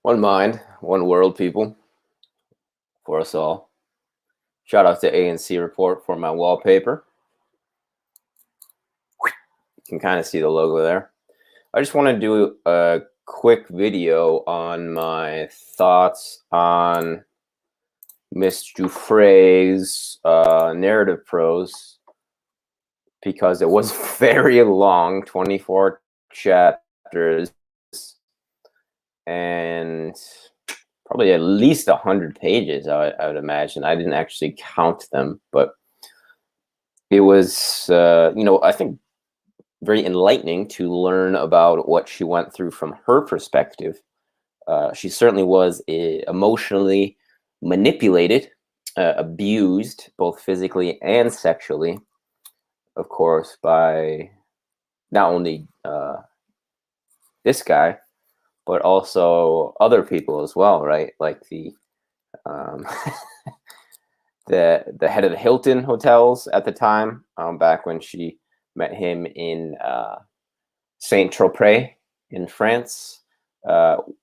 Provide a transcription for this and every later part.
One mind, one world, people, for us all. Shout out to ANC Report for my wallpaper. You can kind of see the logo there. I just want to do a quick video on my thoughts on Miss Giuffre's narrative prose, because it was very long, 24 chapters, and probably at least 100 pages, I would imagine. I didn't actually count them, but it was, I think very enlightening to learn about what she went through from her perspective. She certainly was emotionally manipulated, abused, both physically and sexually, of course, by not only this guy, but also other people as well, right? Like the um, the head of the Hilton hotels at the time, back when she met him in Saint Tropez in France.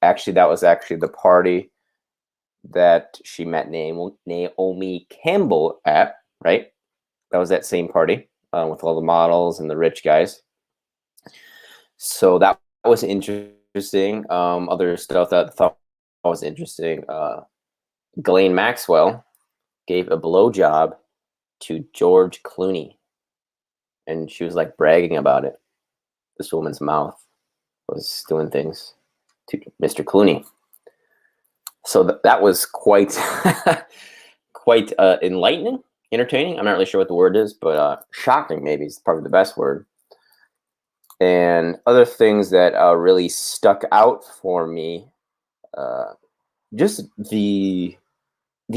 Actually, that was actually the party that she met Naomi Campbell at, right? That was that same party with all the models and the rich guys. So that was interesting. Other stuff that I thought was interesting. Ghislaine Maxwell gave a blowjob to George Clooney, and she was like bragging about it. This woman's mouth was doing things to Mr. Clooney. So that was quite quite enlightening, entertaining. I'm not really sure what the word is, but shocking maybe is probably the best word. And other things that really stuck out for me, just the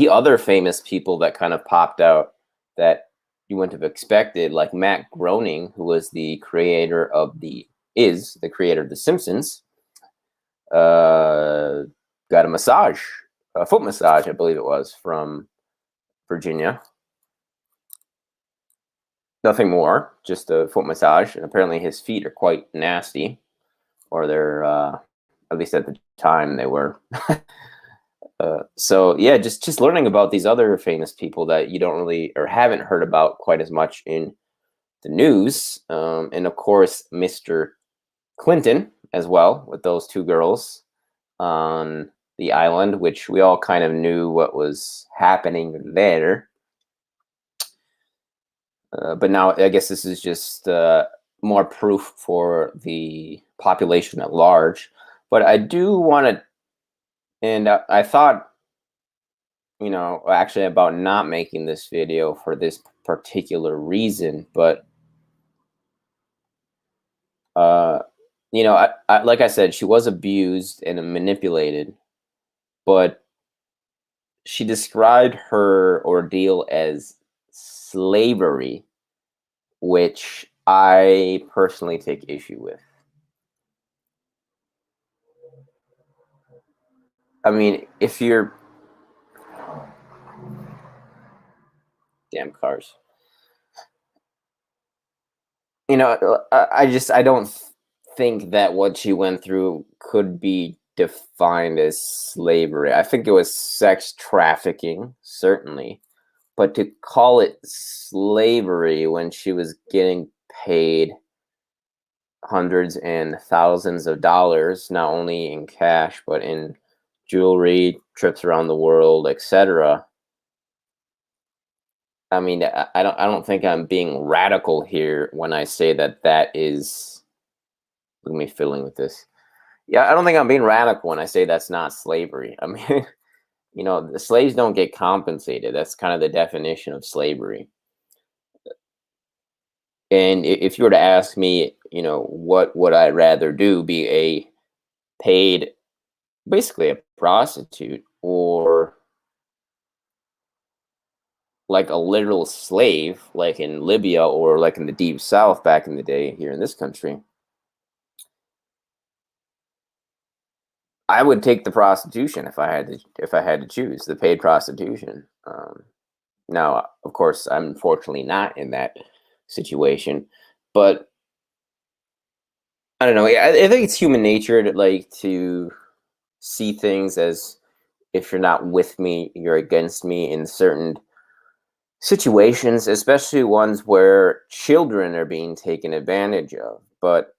other famous people that kind of popped out that you wouldn't have expected, like Matt Groening, who was the creator of the creator of The Simpsons. Got a massage, a foot massage, I believe it was, from Virginia. Nothing more, just a foot massage. And apparently his feet are quite nasty, or they're, at least at the time, they were. So yeah, just learning about these other famous people that you don't really or haven't heard about quite as much in the news, and of course Mr. Clinton as well, with those two girls on the island, which we all kind of knew what was happening there. But now I guess this is just more proof for the population at large. But I do want to, and I thought, actually about not making this video for this particular reason, but like I said, she was abused and manipulated, but she described her ordeal as slavery, which I personally take issue with. I mean, if you're damn cars, I don't think that what she went through could be defined as slavery. I think it was sex trafficking, certainly, but to call it slavery when she was getting paid hundreds and thousands of dollars, not only in cash but in jewelry, trips around the world, etc. I mean, I don't think I'm being radical here when I say that is. Look at me fiddling with this. Yeah, I don't think I'm being radical when I say that's not slavery. I mean, the slaves don't get compensated. That's kind of the definition of slavery. And if you were to ask me, what would I rather do, be a paid, basically a prostitute, or like a literal slave, like in Libya or like in the Deep South back in the day here in this country, I would take the prostitution if I had to choose the paid prostitution. Now, of course, I'm unfortunately not in that situation, but I don't know. I think it's human nature to see things as if you're not with me, you're against me in certain situations, especially ones where children are being taken advantage of. But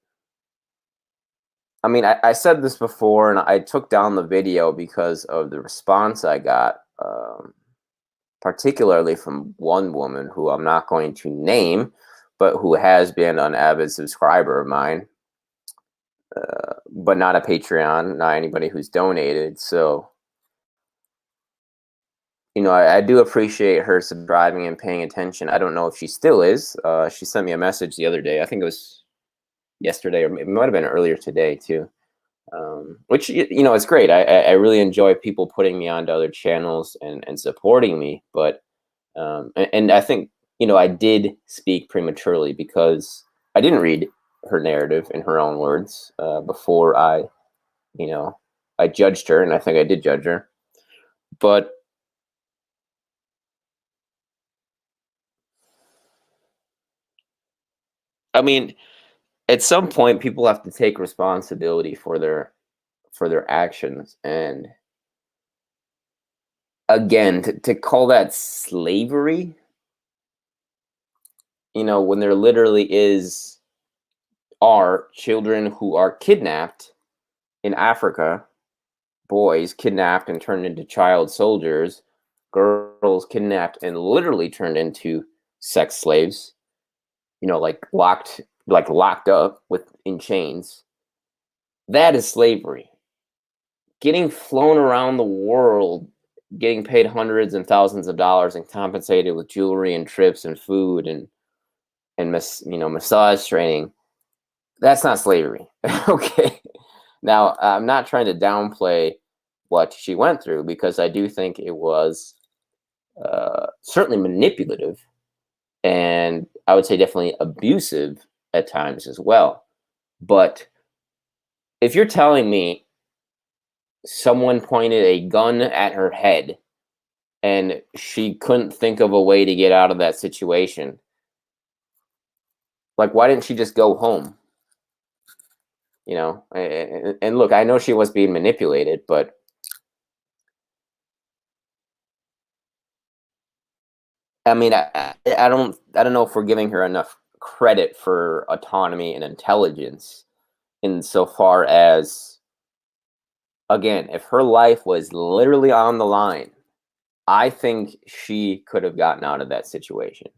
I mean, I said this before, and I took down the video because of the response I got, particularly from one woman who I'm not going to name, but who has been an avid subscriber of mine, but not a Patreon, not anybody who's donated. So, you know, I do appreciate her subscribing and paying attention. I don't know if she still is. She sent me a message the other day. I think it was yesterday, or it might have been earlier today too. Which, you know, it's great. I really enjoy people putting me onto other channels and supporting me. But and I think, you know, I did speak prematurely because I didn't read her narrative in her own words before you know, I judged her, and I think I did judge her. But I mean, at some point, people have to take responsibility for their actions. And again, to call that slavery, you know, when there literally are children who are kidnapped in Africa, boys kidnapped and turned into child soldiers, girls kidnapped and literally turned into sex slaves, you know, like locked up with in chains. That is slavery. Getting flown around the world, getting paid hundreds and thousands of dollars and compensated with jewelry and trips and food and you know, massage training. That's not slavery. Okay. Now, I'm not trying to downplay what she went through, because I do think it was certainly manipulative, and I would say definitely abusive at times as well. But if you're telling me someone pointed a gun at her head and she couldn't think of a way to get out of that situation, like, why didn't she just go home? You know, and look, I know she was being manipulated, but I mean, I don't know if we're giving her enough credit for autonomy and intelligence, insofar as, again, if her life was literally on the line, I think she could have gotten out of that situation.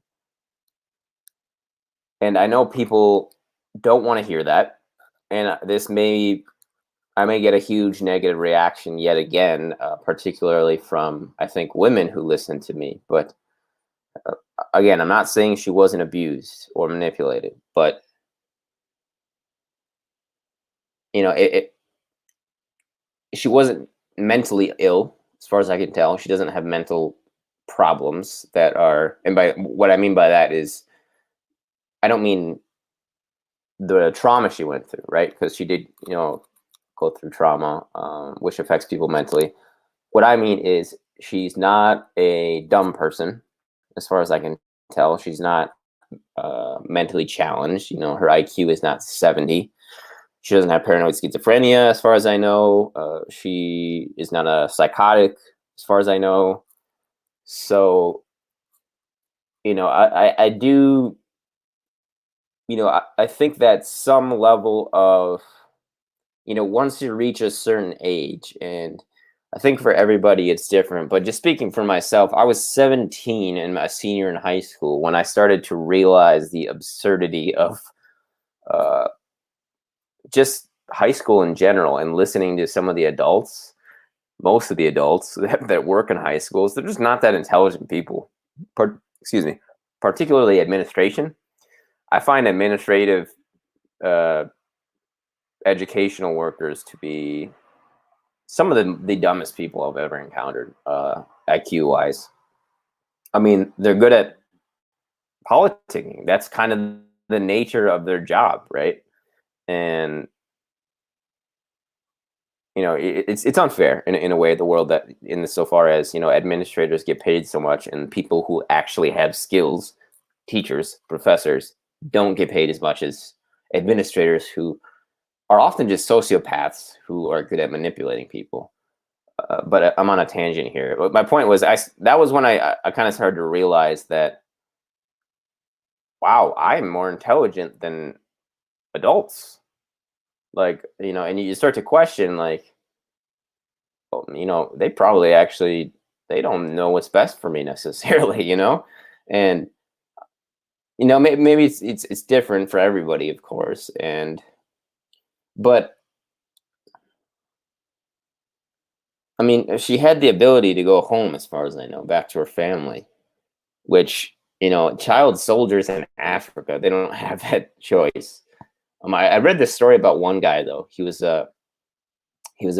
And I know people don't want to hear that, and I may get a huge negative reaction yet again, particularly from, I think, women who listen to me. But again, I'm not saying she wasn't abused or manipulated, but you know, she wasn't mentally ill, as far as I can tell. She doesn't have mental problems that are, and by what I mean by that is, I don't mean the trauma she went through, right? Because she did, you know, go through trauma, which affects people mentally. What I mean is, she's not a dumb person, as far as I can tell. She's not mentally challenged. You know, her IQ is not 70. She doesn't have paranoid schizophrenia, as far as I know. She is not a psychotic, as far as I know. So, you know, I do, you know, I think that some level of, you know, once you reach a certain age, and I think for everybody it's different, but just speaking for myself, I was 17 and a senior in high school when I started to realize the absurdity of uh, just high school in general, and listening to some of the adults, most of the adults that work in high schools, they're just not that intelligent people. Excuse me, particularly administration. I find administrative uh, educational workers to be some of the dumbest people I've ever encountered, IQ wise. I mean, they're good at politicking. That's kind of the nature of their job, right? And you know, it's unfair in a way, the world, that in so far as, you know, administrators get paid so much, and people who actually have skills, teachers, professors, don't get paid as much as administrators who are often just sociopaths who are good at manipulating people. But I'm on a tangent here. But my point was, that was when I kind of started to realize that, wow, I'm more intelligent than adults. Like, and you start to question, like, well, they probably actually, they don't know what's best for me necessarily, and maybe it's different for everybody, of course, but I mean, she had the ability to go home, as far as I know, back to her family, which, child soldiers in Africa, they don't have that choice. I read this story about one guy, though. He was a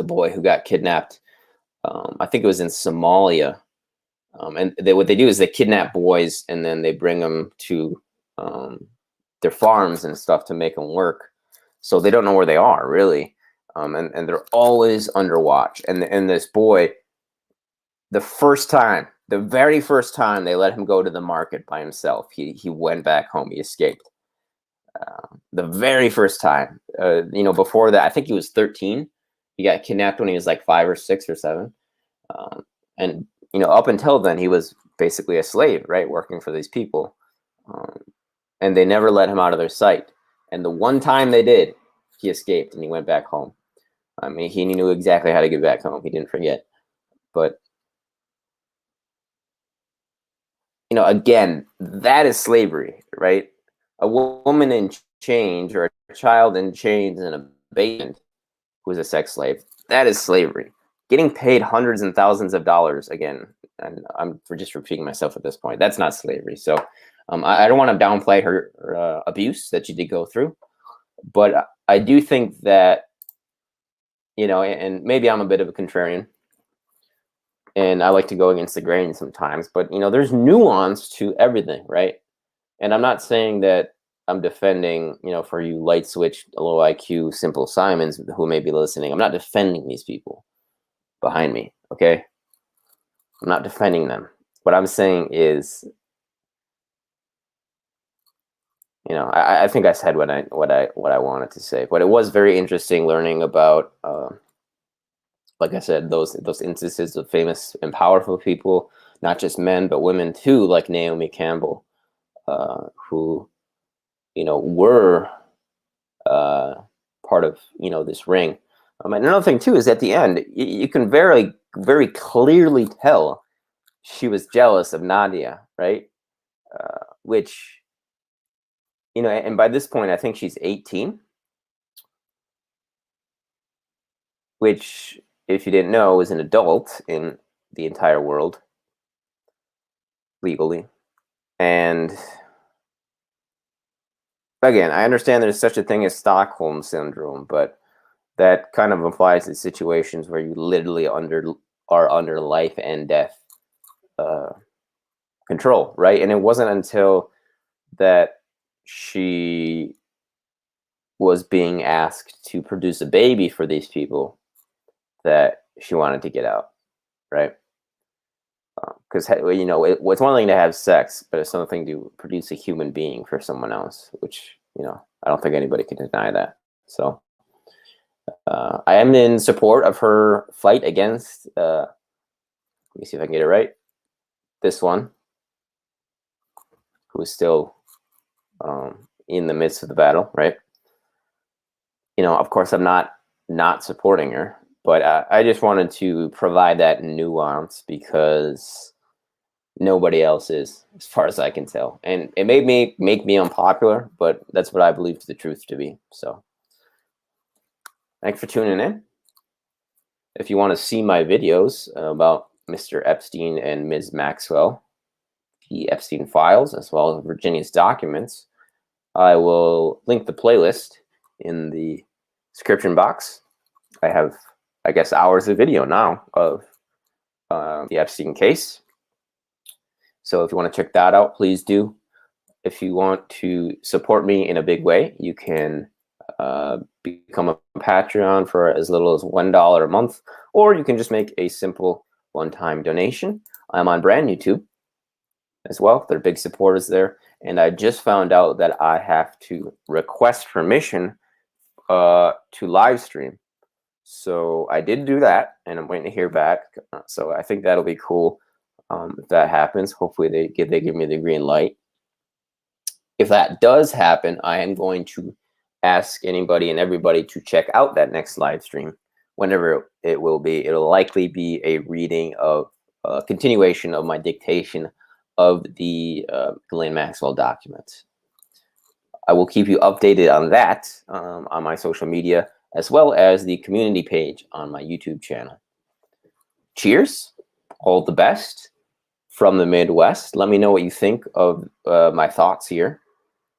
boy who got kidnapped. I think it was in Somalia. And what they do is they kidnap boys and then they bring them to their farms and stuff to make them work. So they don't know where they are, really. And they're always under watch. And this boy, the very first time they let him go to the market by himself, he went back home. He escaped. The very first time, before that, I think he was 13. He got kidnapped when he was like 5 or 6 or 7. And, up until then, he was basically a slave, right? Working for these people. And they never let him out of their sight. And the one time they did, he escaped and he went back home. I mean, he knew exactly how to get back home. He didn't forget. But, again, that is slavery, right? A woman in chains or a child in chains in a basement who's a sex slave, that is slavery. Getting paid hundreds and thousands of dollars, again, and I'm just repeating myself at this point, that's not slavery. So I don't want to downplay her abuse that she did go through, but I do think that, and maybe I'm a bit of a contrarian, and I like to go against the grain sometimes, but, there's nuance to everything, right? And I'm not saying that I'm defending, for you light switch, low IQ, simple Simons who may be listening, I'm not defending these people behind me, okay? I'm not defending them. What I'm saying is, I think I said what I wanted to say, but it was very interesting learning about, like I said, those instances of famous and powerful people, not just men but women too, like Naomi Campbell, who, were part of this ring. And another thing too is at the end, you can very, very clearly tell she was jealous of Nadia, right? Which, and by this point, I think she's 18, which, if you didn't know, is an adult in the entire world legally. And again, I understand there's such a thing as Stockholm syndrome, but that kind of applies to situations where you literally are under life and death control, right? And it wasn't until that she was being asked to produce a baby for these people that she wanted to get out, right? Because it's one thing to have sex, but it's another thing to produce a human being for someone else, which I don't think anybody can deny that. So I am in support of her fight against. Let me see if I can get it right. This one, who is still in the midst of the battle, right? Of course, I'm not supporting her, but I just wanted to provide that nuance because nobody else is, as far as I can tell. And it may make me unpopular, but that's what I believe the truth to be. So thanks for tuning in. If you want to see my videos about Mr. Epstein and Ms. Maxwell, the Epstein files, as well as Virginia's documents, I will link the playlist in the description box. I have, I guess, hours of video now of the Epstein case. So if you want to check that out, please do. If you want to support me in a big way, you can become a Patreon for as little as $1 a month, or you can just make a simple one-time donation. I'm on Brand YouTube as well. They're big supporters there. And I just found out that I have to request permission to live stream. So I did do that, and I'm waiting to hear back. So I think that'll be cool if that happens. Hopefully they give me the green light. If that does happen, I am going to ask anybody and everybody to check out that next live stream, whenever it will be. It'll likely be a reading of continuation of my dictation of the Ghislaine Maxwell documents. I will keep you updated on that on my social media, as well as the community page on my YouTube channel. Cheers. All the best from the Midwest. Let me know what you think of my thoughts here.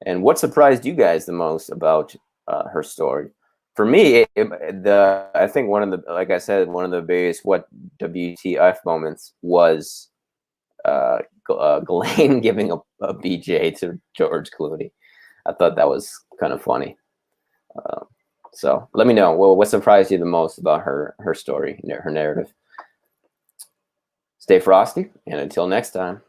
And what surprised you guys the most about her story? For me, I think one of the, like I said, one of the biggest what WTF moments was Ghislaine giving a BJ to George Clooney. I thought that was kind of funny. So let me know. Well, what surprised you the most about her story, her narrative? Stay frosty, and until next time.